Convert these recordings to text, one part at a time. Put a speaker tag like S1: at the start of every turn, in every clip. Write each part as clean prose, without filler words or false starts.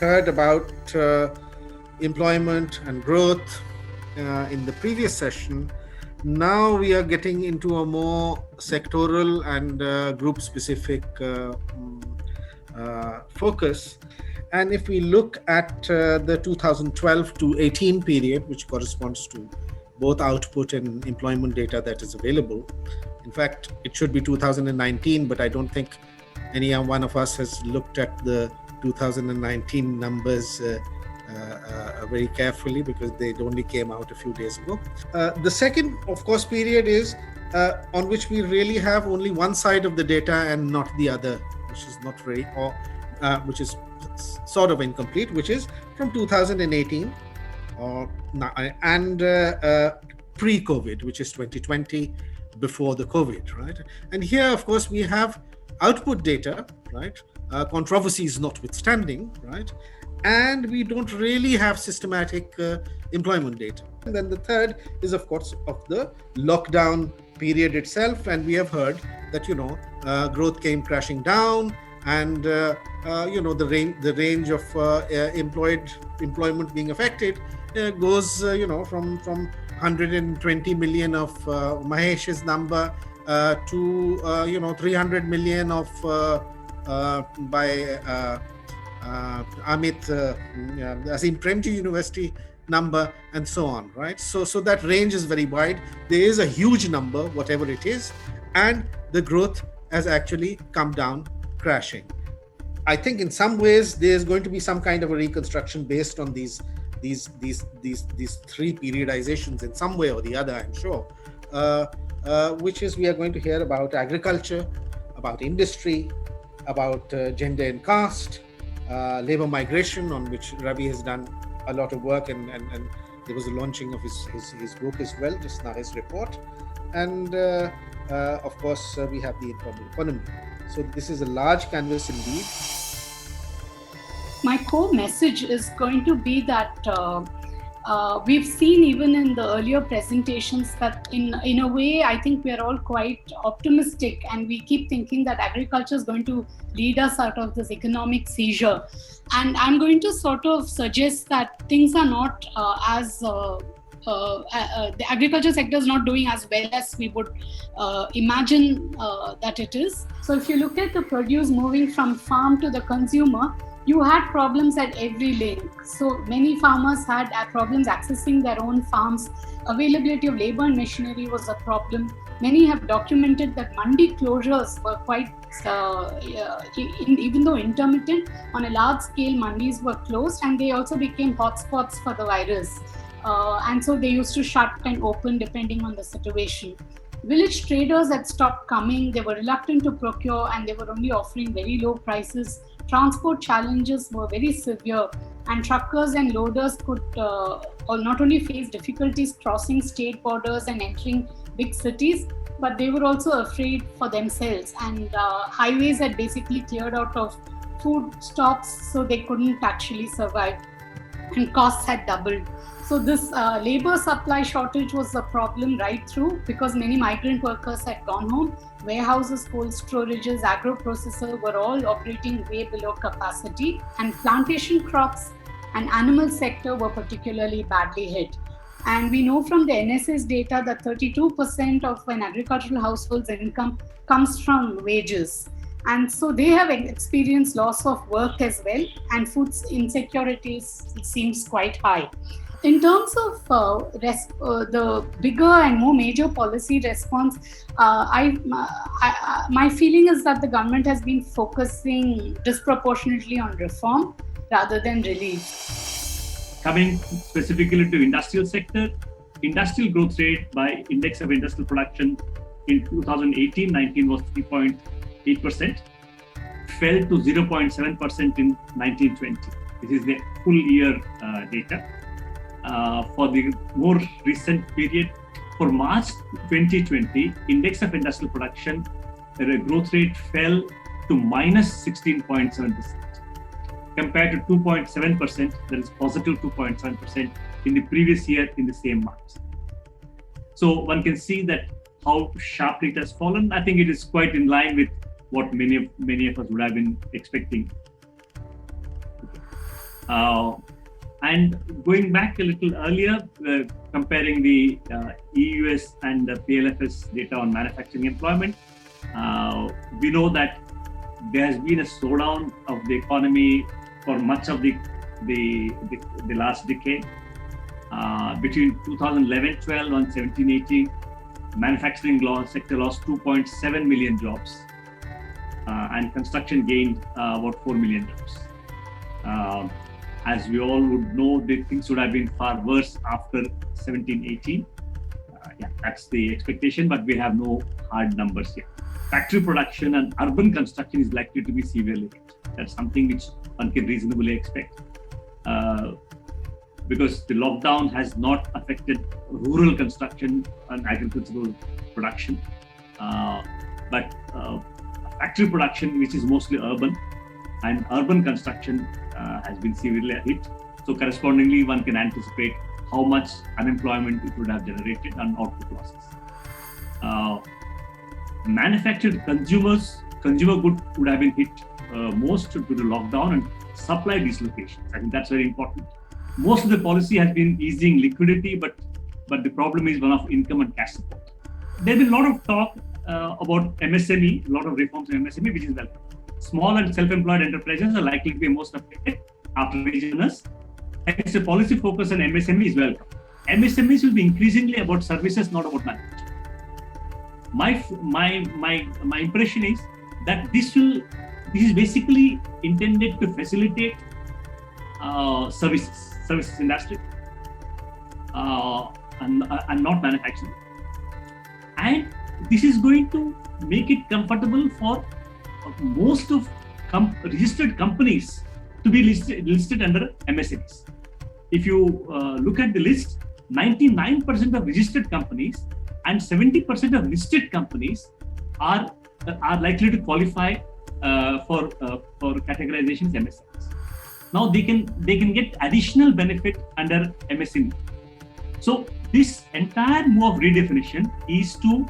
S1: heard about employment and growth in the previous session. Now we are getting into a more sectoral and group-specific focus. And if we look at the 2012 to 18 period, which corresponds to both output and employment data that is available. In fact, it should be 2019, but I don't think any one of us has looked at the 2019 numbers very carefully because they only came out a few days ago. The second, of course, period is on which we really have only one side of the data and not the other, which is not very, or which is sort of incomplete, which is from 2018 and pre-COVID, which is 2020, before the COVID, right? And here, of course, we have output data, right? Controversies notwithstanding, right? And we don't really have systematic employment data. And then the third is, of course, of the lockdown period itself. And we have heard that, growth came crashing down, and the range of employment being affected goes from 120 million of Mahesh's number to 300 million of by Amit Azim Premji University number, and so on, right? So that range is very wide. There is a huge number, whatever it is, and the growth has actually come down crashing. I think in some ways there's going to be some kind of a reconstruction based on these three periodizations in some way or the other, I'm sure, which is we are going to hear about agriculture, about industry, about gender and caste, labor migration, on which Ravi has done a lot of work, and there was a launching of his book as well, just now, his report. And of course, we have the informal economy. So this is a large canvas indeed.
S2: My core message is going to be that we've seen even in the earlier presentations that in a way, I think we're all quite optimistic, and we keep thinking that agriculture is going to lead us out of this economic seizure. And I'm going to sort of suggest that things are not the agriculture sector is not doing as well as we would imagine that it is. So if you look at the produce moving from farm to the consumer, you had problems at every link. So many farmers had problems accessing their own farms. Availability of labor and machinery was a problem. Many have documented that mandi closures were quite, even though intermittent, on a large scale, mandis were closed, and they also became hotspots for the virus. And so they used to shut and open depending on the situation. Village traders had stopped coming. They were reluctant to procure, and they were only offering very low prices. Transport challenges were very severe, and truckers and loaders could not only face difficulties crossing state borders and entering big cities, but they were also afraid for themselves. And highways had basically cleared out of food stops, so they couldn't actually survive. And costs had doubled. So this labor supply shortage was a problem right through, because many migrant workers had gone home. Warehouses, cold storages, agro-processors were all operating way below capacity, and plantation crops and animal sector were particularly badly hit. And we know from the NSS data that 32% of an agricultural household's income comes from wages. And so they have experienced loss of work as well, and food insecurity seems quite high. In terms of the bigger and more major policy response, my feeling is that the government has been focusing disproportionately on reform rather than relief.
S3: Coming specifically to industrial sector, industrial growth rate by index of industrial production in 2018-19 was 3.8%, fell to 0.7% in 1920. This is the full year data. For the more recent period, for March 2020, index of industrial production, the growth rate fell to minus 16.7%, compared to 2.7%, that is positive 2.7% in the previous year in the same month. So one can see that how sharply it has fallen. I think it is quite in line with what many of us would have been expecting. And going back a little earlier, comparing the EUS and the PLFS data on manufacturing employment, we know that there has been a slowdown of the economy for much of the last decade. Between 2011-12 and 17-18, manufacturing sector lost 2.7 million jobs, and construction gained about 4 million jobs. As we all would know, the things would have been far worse after 17-18. That's the expectation, but we have no hard numbers yet. Factory production and urban construction is likely to be severely hit. That's something which one can reasonably expect, because the lockdown has not affected rural construction and agricultural production, but factory production, which is mostly urban, and urban construction has been severely hit. So correspondingly, one can anticipate how much unemployment it would have generated and output losses. Manufactured consumer goods would have been hit most due to the lockdown and supply dislocations. I think that's very important. Most of the policy has been easing liquidity, but the problem is one of income and cash support. There's been a lot of talk about MSME, a lot of reforms in MSME, which is welcome. Small and self-employed enterprises are likely to be most affected after regions. Hence, the policy focus on MSME is welcome. MSMEs will be increasingly about services, not about manufacturing. My impression is that this is basically intended to facilitate services industry, and not manufacturing. And this is going to make it comfortable for most of registered companies to be listed under MSMEs. If you look at the list, 99% of registered companies and 70% of listed companies are likely to qualify for categorizations MSMEs. Now they can get additional benefit under MSME. So this entire move of redefinition is to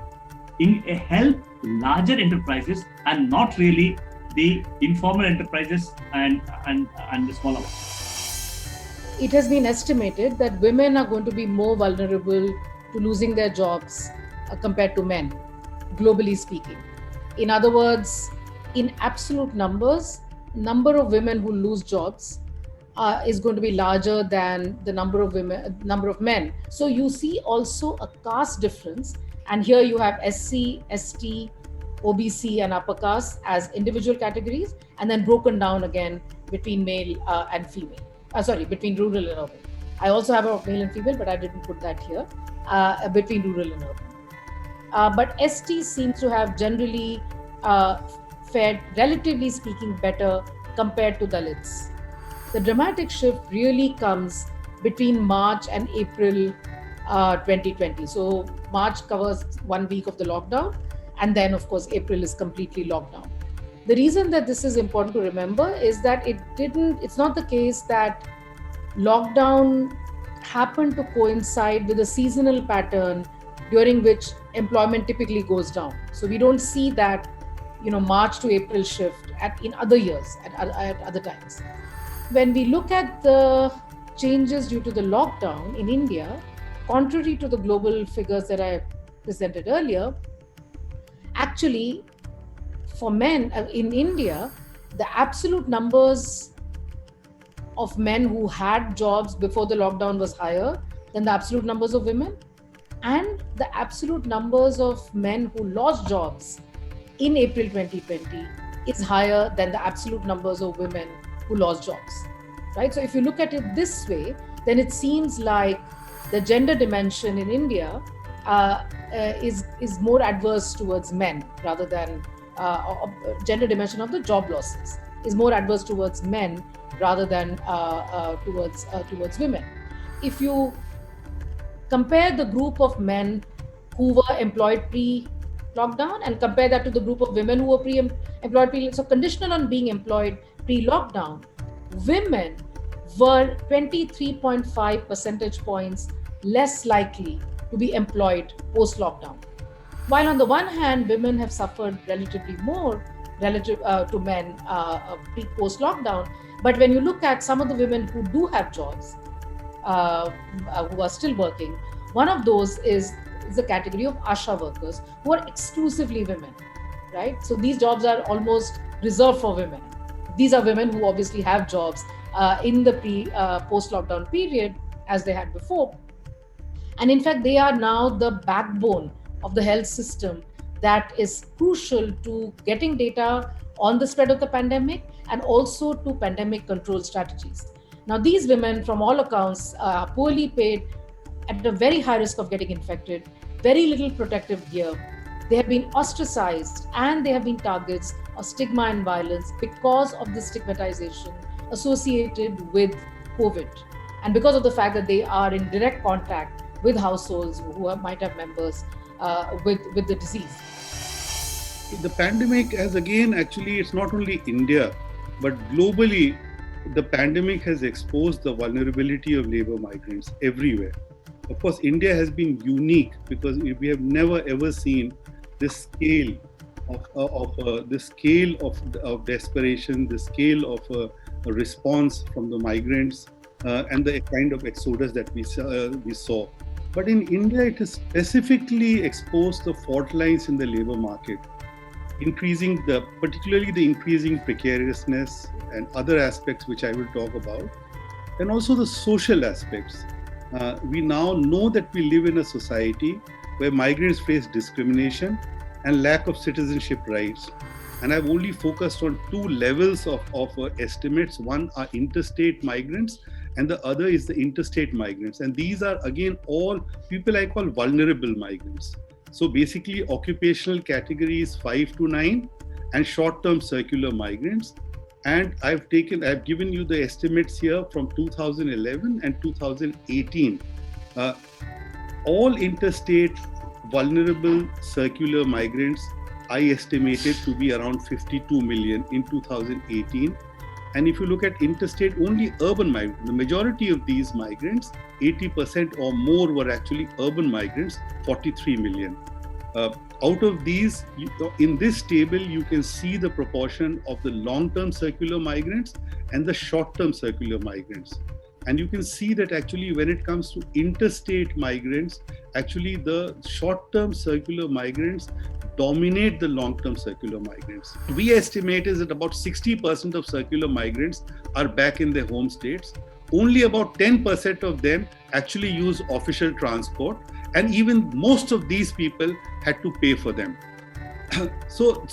S3: help larger enterprises and not really the informal enterprises and the smaller ones.
S4: It has been estimated that women are going to be more vulnerable to losing their jobs compared to men, globally speaking. In other words, in absolute numbers, number of women who lose jobs is going to be larger than the number of men. So you see also a caste difference. And here you have SC, ST, OBC and upper caste as individual categories, and then broken down again between male and female. Between rural and urban. I also have a male and female, but I didn't put that here, between rural and urban. But ST seems to have generally fared, relatively speaking, better compared to Dalits. The dramatic shift really comes between March and April 2020. So March covers 1 week of the lockdown, and then of course April is completely locked down. The reason that this is important to remember is that it's not the case that lockdown happened to coincide with a seasonal pattern during which employment typically goes down. So we don't see that, March to April shift in other years, at other times. When we look at the changes due to the lockdown in India, contrary to the global figures that I presented earlier, actually, for men in India, the absolute numbers of men who had jobs before the lockdown was higher than the absolute numbers of women, and the absolute numbers of men who lost jobs in April 2020 is higher than the absolute numbers of women who lost jobs, right? So if you look at it this way, then it seems like the gender dimension in India is more adverse towards men rather than gender dimension of the job losses is more adverse towards men rather than towards women. If you compare the group of men who were employed pre-lockdown and compare that to the group of women who were employed so conditional on being employed pre-lockdown, women were 23.5 percentage points less likely to be employed post-lockdown. While on the one hand, women have suffered relatively more relative to men post-lockdown, But when you look at some of the women who do have jobs, who are still working, one of those is the category of ASHA workers, who are exclusively women, right? So these jobs are almost reserved for women. These are women who obviously have jobs in the post-lockdown period as they had before. And in fact, they are now the backbone of the health system that is crucial to getting data on the spread of the pandemic and also to pandemic control strategies. Now, these women, from all accounts, are poorly paid, at a very high risk of getting infected, very little protective gear. They have been ostracized and they have been targets of stigma and violence because of the stigmatization associated with COVID. And because of the fact that they are in direct contact with households who might have members with the disease.
S5: The pandemic has again, actually, it's not only India, but globally, the pandemic has exposed the vulnerability of labor migrants everywhere. Of course, India has been unique because we have never ever seen this scale of desperation, the scale of a response from the migrants, and the kind of exodus that we saw. But in India, it has specifically exposed the fault lines in the labor market, particularly the increasing precariousness and other aspects which I will talk about, and also the social aspects. We now know that we live in a society where migrants face discrimination and lack of citizenship rights. And I've only focused on two levels of estimates. One are interstate migrants, and the other is the interstate migrants. And these are, again, all people I call vulnerable migrants. So basically, occupational categories 5 to 9 and short-term circular migrants. And I've given you the estimates here from 2011 and 2018. All interstate vulnerable circular migrants, I estimated to be around 52 million in 2018. And if you look at interstate, only urban migrants, the majority of these migrants, 80% or more were actually urban migrants, 43 million. Out of these, in this table, you can see the proportion of the long-term circular migrants and the short-term circular migrants. And you can see that actually when it comes to interstate migrants, actually the short-term circular migrants dominate the long-term circular migrants. We estimate is that about 60% of circular migrants are back in their home states. Only about 10% of them actually use official transport. And even most of these people had to pay for them. So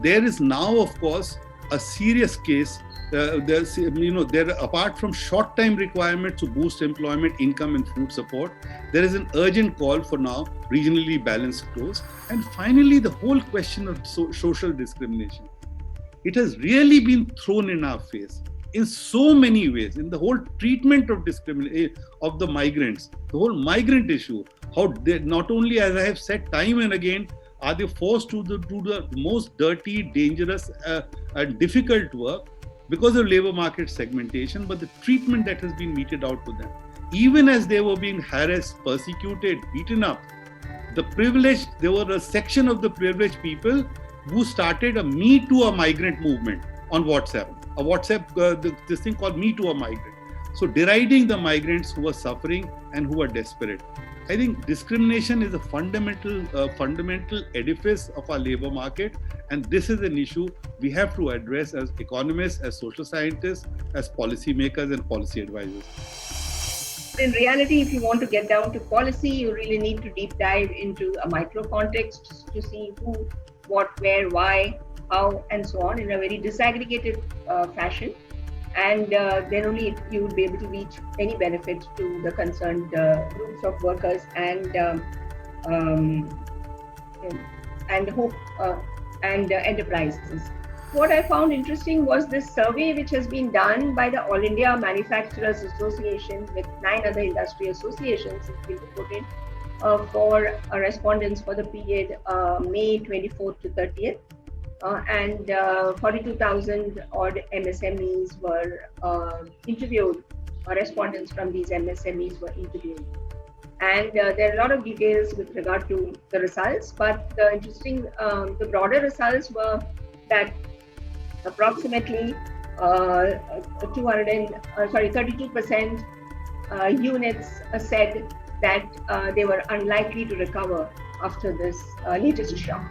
S5: there is now, of course, a serious case. Apart from short-time requirements to boost employment, income, and food support, there is an urgent call for now regionally balanced growth. And finally, the whole question of social discrimination. It has really been thrown in our face in so many ways, in the whole treatment of discrimination of the migrants, the whole migrant issue, how they, not only, as I have said time and again, are they forced to do the most dirty, dangerous, and difficult work because of labor market segmentation, but the treatment that has been meted out to them. Even as they were being harassed, persecuted, beaten up, there were a section of the privileged people who started a Me Too a Migrant movement on WhatsApp. This thing called Me Too a Migrant. So deriding the migrants who are suffering and who are desperate. I think discrimination is a fundamental edifice of our labor market, and this is an issue we have to address as economists, as social scientists, as policymakers and policy advisors.
S6: In reality, if you want to get down to policy, you really need to deep dive into a micro context to see who, what, where, why, how, and so on in a very disaggregated fashion. And then only you will be able to reach any benefit to the concerned groups of workers and enterprises. What I found interesting was this survey which has been done by the All India Manufacturers Association with 9 other industry associations. It's been reported for respondents for the period May 24th to 30th. And 42,000 odd MSMEs were interviewed, or respondents from these MSMEs were interviewed. And there are a lot of details with regard to the results, but the broader results were that approximately 32% units said that they were unlikely to recover after this latest shock.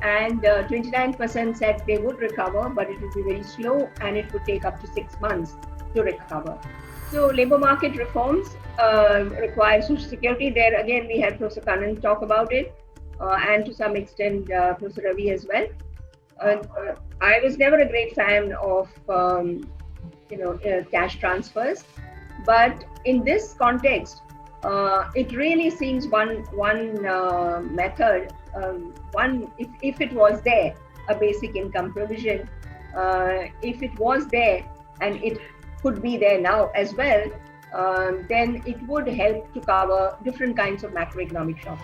S6: And 29% said they would recover, but it would be very slow and it would take up to 6 months to recover. So labor market reforms require Social Security. There again, we had Professor Kannan talk about it, and to some extent Professor Ravi as well. I was never a great fan of cash transfers, but in this context, it really seems one method. If it was there, a basic income provision, if it was there and it could be there now as well, then it would help to cover different kinds of macroeconomic shocks.